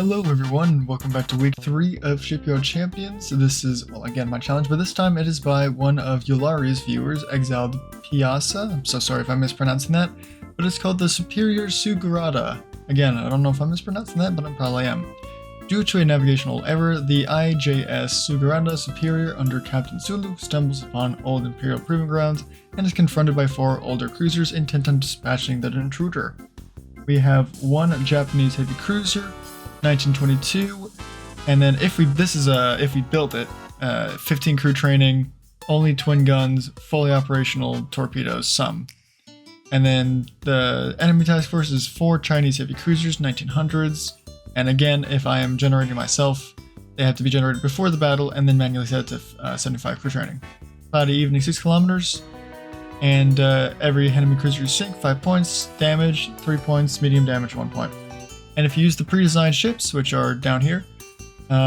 Hello everyone, welcome back to week 3 of Shipyard Champions. This is, well, again, my challenge, but this time it is by one of Yulari's viewers, Exiled Piazza. I'm so sorry if I'm mispronouncing that, but it's called the Imperial Sugureta. Again, I don't know if I'm mispronouncing that, but I probably am. Due to a navigational error, the IJS Sugureta Superior under Captain Sulu stumbles upon old Imperial proving grounds and is confronted by 4 older cruisers intent on dispatching the intruder. We have one Japanese heavy cruiser, 1922, and then if we build it, 15 crew training, only twin guns, fully operational torpedoes, some. And then the enemy task force is 4 Chinese heavy cruisers, 1900s, and again, if I am generating myself, they have to be generated before the battle and then manually set to 75 crew training. Cloudy evening 6 kilometers, and every enemy cruiser you sink 5 points, damage 3 points, medium damage 1 point. And if you use the pre-designed ships, which are down here,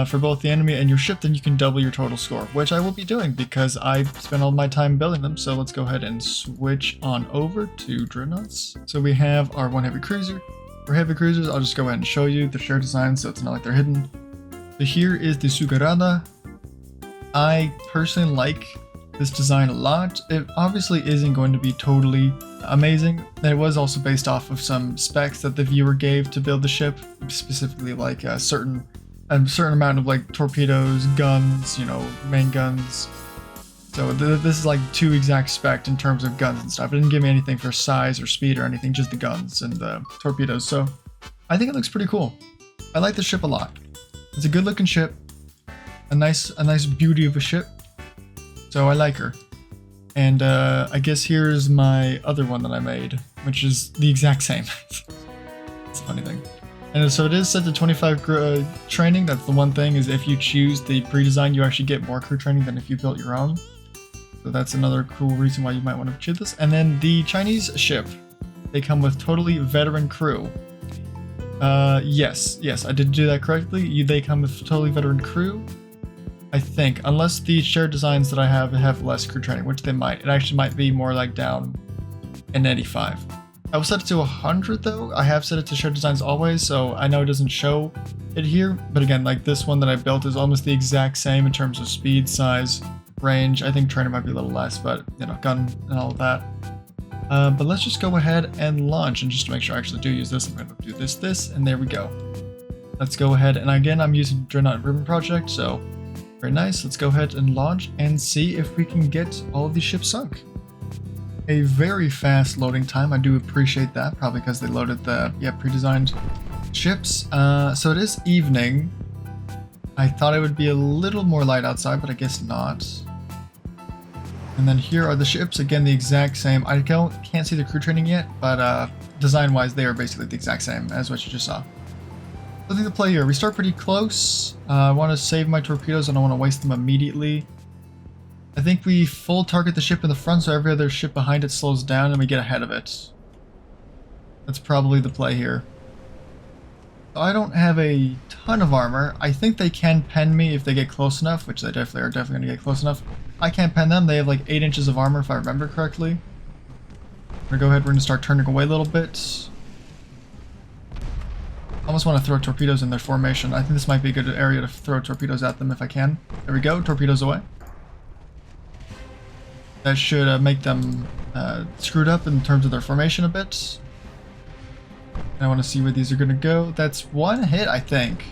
for both the enemy and your ship, then you can double your total score, which I will be doing because I spent all my time building them. So let's go ahead and switch on over to dreadnoughts. So we have our 1 heavy cruiser. For heavy cruisers, I'll just go ahead and show you the share design so it's not like they're hidden. So here is the Sugureta. I personally like this design a lot. It obviously isn't going to be totally amazing. It was also based off of some specs that the viewer gave to build the ship, specifically like a certain amount of like torpedoes, guns, you know, main guns. So this is like 2 exact spec in terms of guns and stuff. It didn't give me anything for size or speed or anything, just the guns and the torpedoes. So I think it looks pretty cool. I like the ship a lot. It's a good looking ship, a nice beauty of a ship. So I like her. And I guess here's my other one that I made, which is the exact same. It's a funny thing. And so it is set to 25 training. That's the one thing, is if you choose the pre-design, you actually get more crew training than if you built your own. So that's another cool reason why you might want to choose this. And then the Chinese ship, they come with totally veteran crew. Yes, I did do that correctly. They come with totally veteran crew. I think, unless the shared designs that I have less crew training, which they might. It actually might be more like down in 85. I will set it to 100 though. I have set it to shared designs always, so I know it doesn't show it here. But again, like this one that I built is almost the exact same in terms of speed, size, range. I think training might be a little less, but you know, gun and all of that. But let's just go ahead and launch, and just to make sure I actually do use this, I'm going to do this, and there we go. Let's go ahead, and again, I'm using Dreadnought Ribbon Project, so very nice. Let's go ahead and launch and see if we can get all of these ships sunk. A very fast loading time. I do appreciate that, probably because they loaded the pre-designed ships. So it is evening. I thought it would be a little more light outside, but I guess not. And then here are the ships. Again, the exact same. I can't see the crew training yet, but design-wise, they are basically the exact same as what you just saw. Nothing to play here. We start pretty close. I want to save my torpedoes. I don't want to waste them immediately. I think we full target the ship in the front so every other ship behind it slows down and we get ahead of it. That's probably the play here. I don't have a ton of armor. I think they can pen me if they get close enough, which they definitely going to get close enough. I can't pen them. They have like 8 inches of armor if I remember correctly. We're going to go ahead. We're going to start turning away a little bit. I almost want to throw torpedoes in their formation. I think this might be a good area to throw torpedoes at them if I can. There we go, torpedoes away. That should make them screwed up in terms of their formation a bit. And I want to see where these are going to go. That's 1 hit, I think.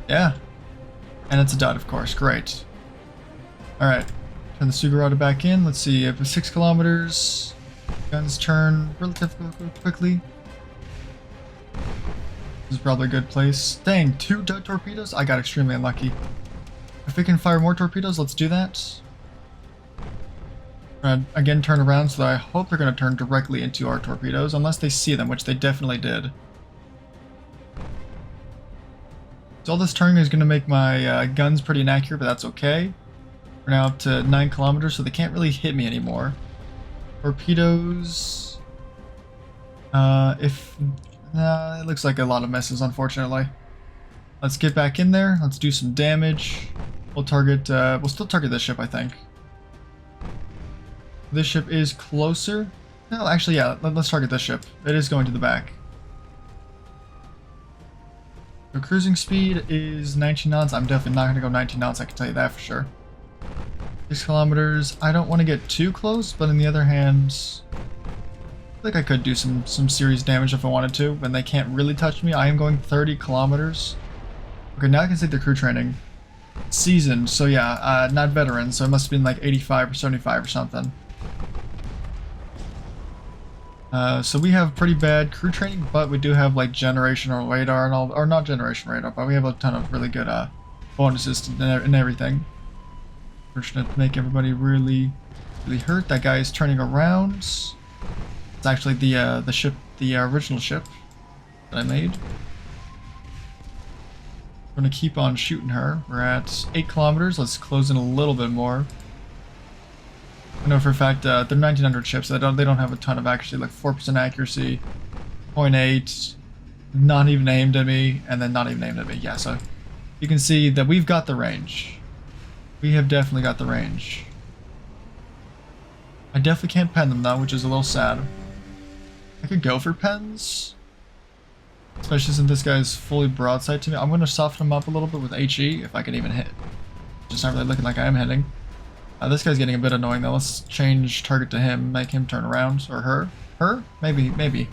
Yeah. And it's a dud, of course. Great. Alright. Turn the Sugureta back in. Let's see. If 6 kilometers. Guns turn relatively quickly. This is probably a good place. Dang, 2 dud torpedoes? I got extremely unlucky. If we can fire more torpedoes, let's do that. Again, turn around, so I hope they're going to turn directly into our torpedoes, unless they see them, which they definitely did. So all this turning is going to make my guns pretty inaccurate, but that's okay. We're now up to 9 kilometers, so they can't really hit me anymore. Torpedoes... it looks like a lot of misses, unfortunately. Let's get back in there. Let's do some damage. We'll still target this ship, I think. This ship is closer. No, actually, yeah, let's target this ship. It is going to the back. So cruising speed is 19 knots. I'm definitely not going to go 19 knots, I can tell you that for sure. 6 kilometers. I don't want to get too close, but on the other hand, I think I could do some serious damage if I wanted to, and they can't really touch me. I am going 30 kilometers. Okay, now I can see the crew training. Seasoned, so yeah, not veteran, so it must have been like 85 or 75 or something. So we have pretty bad crew training, but we do have like generational radar and all, or not generation radar, but we have a ton of really good bonuses and everything. Fortunate to make everybody really hurt. That guy is turning around. It's actually the ship, the original ship that I made. We're gonna keep on shooting her. We're at 8 kilometers. Let's close in a little bit more. I know for a fact they're 1900 ships. So they don't have a ton of accuracy, like 4% accuracy, 0.8, not even aimed at me, and then not even aimed at me. Yeah, so you can see that we've got the range. We have definitely got the range. I definitely can't pen them though, which is a little sad. I could go for pens, especially since this guy's fully broadside to me. I'm going to soften him up a little bit with HE if I can even hit. Just not really looking like I am hitting. This guy's getting a bit annoying though. Let's change target to him, make him turn around. Or her? Her? Maybe. Not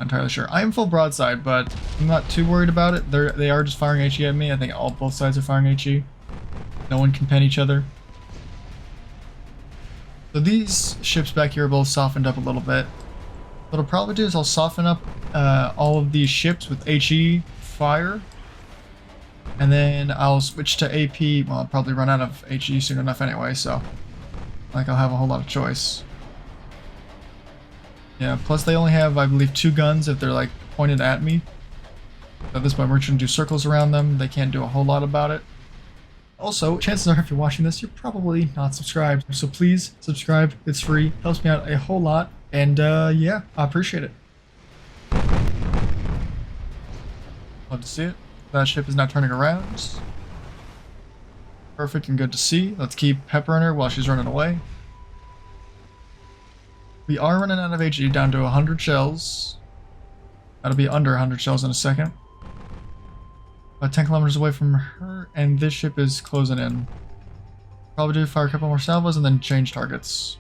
entirely sure. I am full broadside, but I'm not too worried about it. They are just firing HE at me. I think both sides are firing HE. No one can pen each other. So these ships back here are both softened up a little bit. What I'll probably do is I'll soften up all of these ships with HE fire. And then I'll switch to AP. Well, I'll probably run out of HE soon enough anyway, so like I'll have a whole lot of choice. Yeah, plus they only have, I believe, 2 guns if they're like pointed at me. So at this point we're just gonna do circles around them. They can't do a whole lot about it. Also, chances are if you're watching this, you're probably not subscribed. So please subscribe. It's free. Helps me out a whole lot. And yeah, I appreciate it. Love to see it. That ship is now turning around. Perfect and good to see. Let's keep peppering her while she's running away. We are running out of HE, down to 100 shells. That'll be under 100 shells in a second. About 10 kilometers away from her, and this ship is closing in. Probably do fire a couple more salvos and then change targets.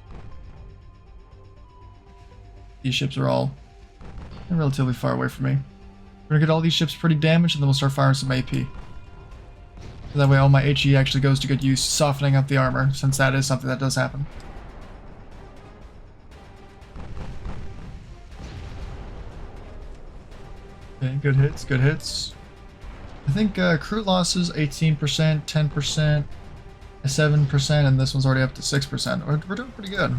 These ships are all relatively far away from me. We're gonna get all these ships pretty damaged, and then we'll start firing some AP. So that way all my HE actually goes to good use, softening up the armor, since that is something that does happen. Okay, good hits, good hits. I think crew losses 18%, 10%, 7%, and this one's already up to 6%. We're doing pretty good.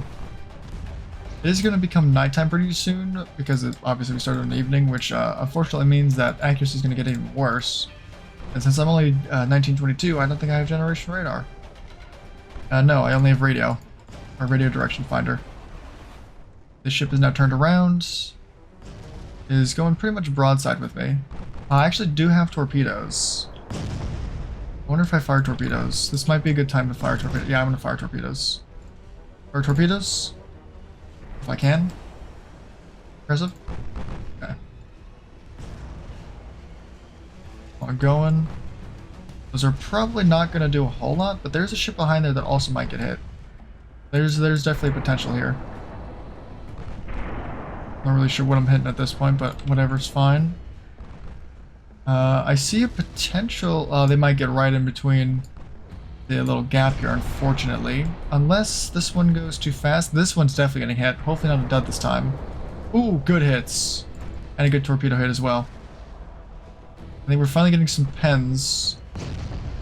It is going to become nighttime pretty soon, because obviously we started in the evening, which unfortunately means that accuracy is going to get even worse. And since I'm only 1922, I don't think I have generation radar. No, I only have radio, or radio direction finder. This ship is now turned around. Is going pretty much broadside with me. I actually do have torpedoes. I wonder if I fire torpedoes. This might be a good time to fire torpedoes. Yeah, I'm going to fire torpedoes. Fire torpedoes? If I can. Impressive. Okay. I'm going. Those are probably not going to do a whole lot, but there's a ship behind there that also might get hit. There's definitely potential here. Not really sure what I'm hitting at this point, but whatever's fine. I see a potential. They might get right in between the little gap here, unfortunately. Unless this one goes too fast. This one's definitely getting hit. Hopefully not a dud this time. Ooh, good hits. And a good torpedo hit as well. I think we're finally getting some pens.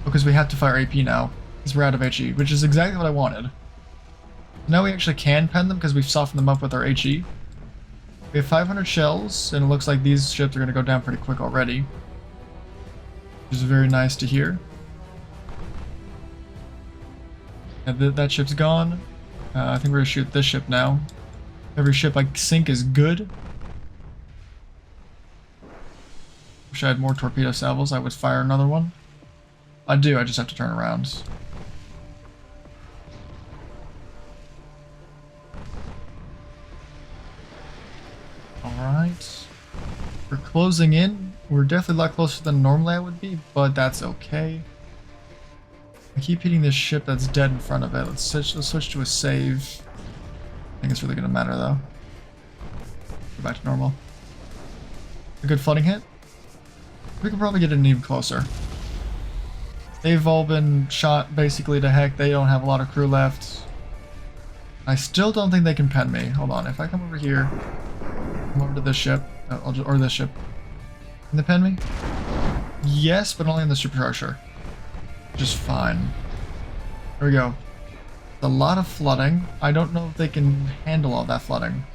Because we have to fire AP now. Because we're out of HE, which is exactly what I wanted. Now we actually can pen them because we've softened them up with our HE. We have 500 shells, and it looks like these ships are going to go down pretty quick already. Which is very nice to hear. And that ship's gone. I think we're going to shoot this ship now. Every ship I sink is good. Wish I had more torpedo salvos. I would fire another one. I do, I just have to turn around. Alright. We're closing in. We're definitely a lot closer than normally I would be, but that's okay. I keep hitting this ship that's dead in front of it. Let's switch to a save. I think it's really going to matter though. Go back to normal. A good flooding hit. We can probably get it even closer. They've all been shot basically to heck. They don't have a lot of crew left. I still don't think they can pen me. Hold on. If I come over here, come over to this ship, or this ship. Can they pen me? Yes, but only on the supercharger. Which is fine. There we go. A lot of flooding. I don't know if they can handle all that flooding.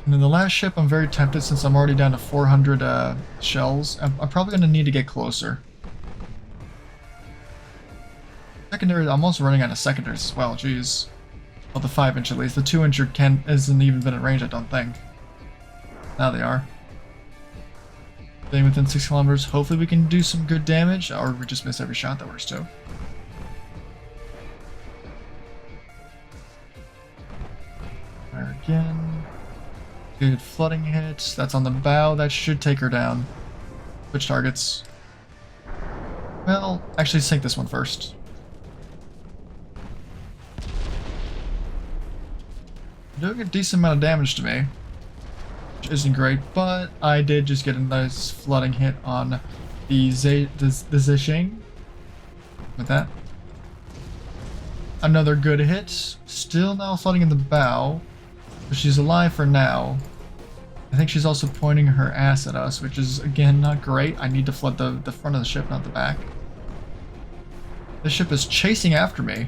And then the last ship, I'm very tempted since I'm already down to 400 shells. I'm probably going to need to get closer. Secondary, I'm also running out of secondaries as well, jeez. Well, the 5-inch at least. The 2-inch isn't even been at range, I don't think. Now they are. Staying within 6 kilometers. Hopefully we can do some good damage, or we just miss every shot, that works too. Fire again. Good flooding hits. That's on the bow. That should take her down. Switch targets. Well, actually sink this one first. Doing a decent amount of damage to me, which isn't great, but I did just get a nice flooding hit on the Zishing. With that. Another good hit. Still now flooding in the bow. But she's alive for now. I think she's also pointing her ass at us, which is, again, not great. I need to flood the front of the ship, not the back. This ship is chasing after me.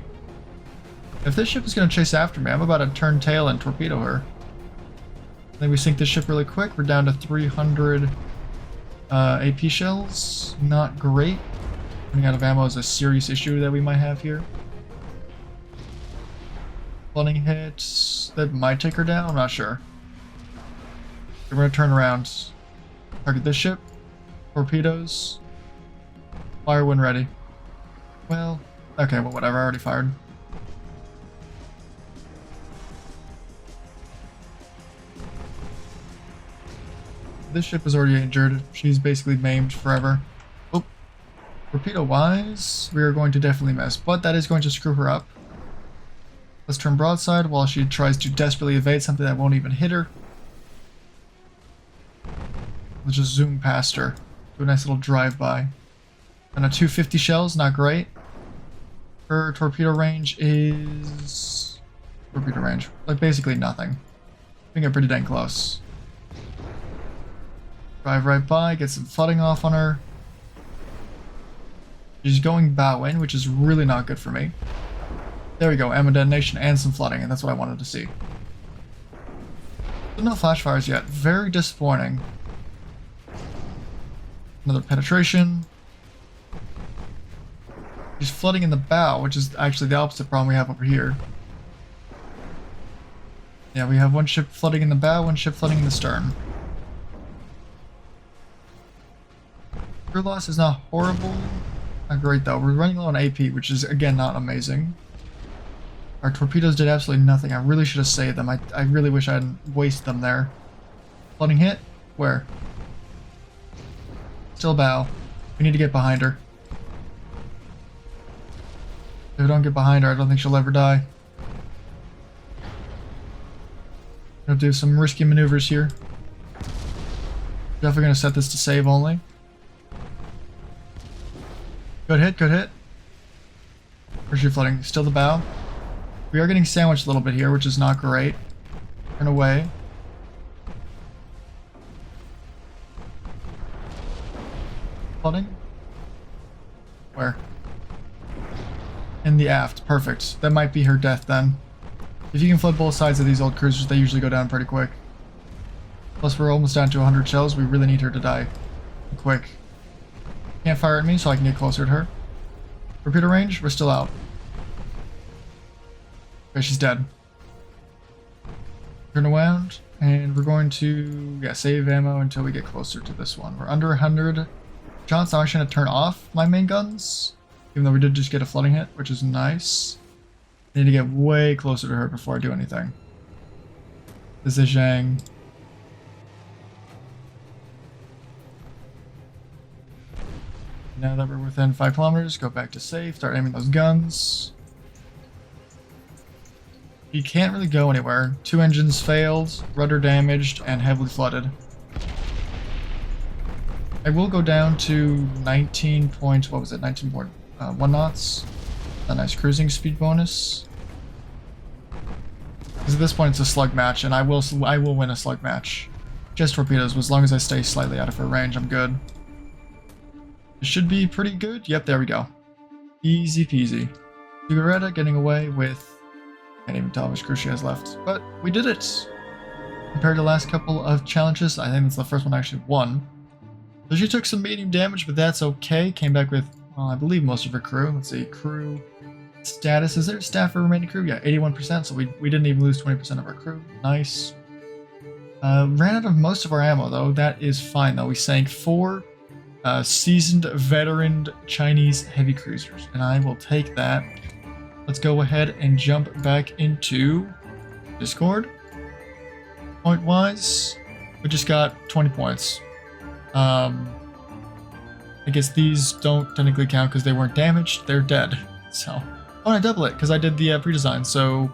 If this ship is going to chase after me, I'm about to turn tail and torpedo her. I think we sink this ship really quick. We're down to 300 AP shells. Not great. Running out of ammo is a serious issue that we might have here. Flooding hits. That might take her down. I'm not sure. We're going to turn around. Target this ship. Torpedoes. Fire when ready. Well, okay, well, whatever. I already fired. This ship is already injured. She's basically maimed forever. Oh, torpedo-wise, we are going to definitely miss, but that is going to screw her up. Let's turn broadside while she tries to desperately evade something that won't even hit her. Let's just zoom past her. Do a nice little drive-by. And a 250 shells, not great. Her torpedo range is... Torpedo range, like basically nothing. I think I'm pretty dang close. Drive right by, get some flooding off on her. She's going bow in, which is really not good for me. There we go, ammo detonation and some flooding, and that's what I wanted to see. Still no flash fires yet, very disappointing. Another penetration. She's flooding in the bow, which is actually the opposite problem we have over here. Yeah, we have one ship flooding in the bow, one ship flooding in the stern. Crew loss is not horrible. Not great though. We're running low on AP, which is again not amazing. Our torpedoes did absolutely nothing. I really should have saved them. I really wish I hadn't wasted them there. Flooding hit? Where? Still bow. We need to get behind her. If we don't get behind her, I don't think she'll ever die. Gonna do some risky maneuvers here. Definitely gonna set this to save only. Good hit, good hit. Where's she flooding? Still the bow. We are getting sandwiched a little bit here, which is not great. Turn away. Flooding? Where? In the aft. Perfect. That might be her death then. If you can flood both sides of these old cruisers, they usually go down pretty quick. Plus we're almost down to 100 shells. We really need her to die quick. Can't fire at me, so I can get closer to her. Torpedo range, we're still out. Okay, she's dead. Turn around, and we're going to save ammo until we get closer to this one. We're under 100 shots. I'm actually going to turn off my main guns, even though we did just get a flooding hit, which is nice. I need to get way closer to her before I do anything. This is Zhang. Now that we're within 5 kilometers, go back to safe, start aiming those guns. You can't really go anywhere. 2 engines failed, rudder damaged, and heavily flooded. I will go down to 19.1 knots. A nice cruising speed bonus. Because at this point it's a slug match, and I will win a slug match. Just torpedoes, as long as I stay slightly out of her range, I'm good. It should be pretty good. Yep, there we go. Easy peasy. Sugureta getting away with... Can't even tell how much crew she has left. But we did it! Compared to the last couple of challenges, I think it's the first one I actually won. So she took some medium damage, but that's okay. Came back with, well, I believe most of her crew. Let's see, crew status. Is there staff for remaining crew? Yeah, 81%, so we didn't even lose 20% of our crew. Nice. Ran out of most of our ammo, though. That is fine, though. We sank 4 seasoned veteran Chinese heavy cruisers, and I will take that. Let's go ahead and jump back into Discord. Point-wise, we just got 20 points. I guess these don't technically count because they weren't damaged. They're dead. So, oh, and I double it because I did the pre-design. So,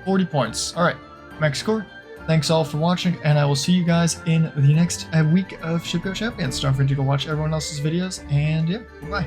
40 points. All right, max score. Thanks all for watching, and I will see you guys in the next week of Shipyard Champions. Don't forget to go watch everyone else's videos, and yeah, bye.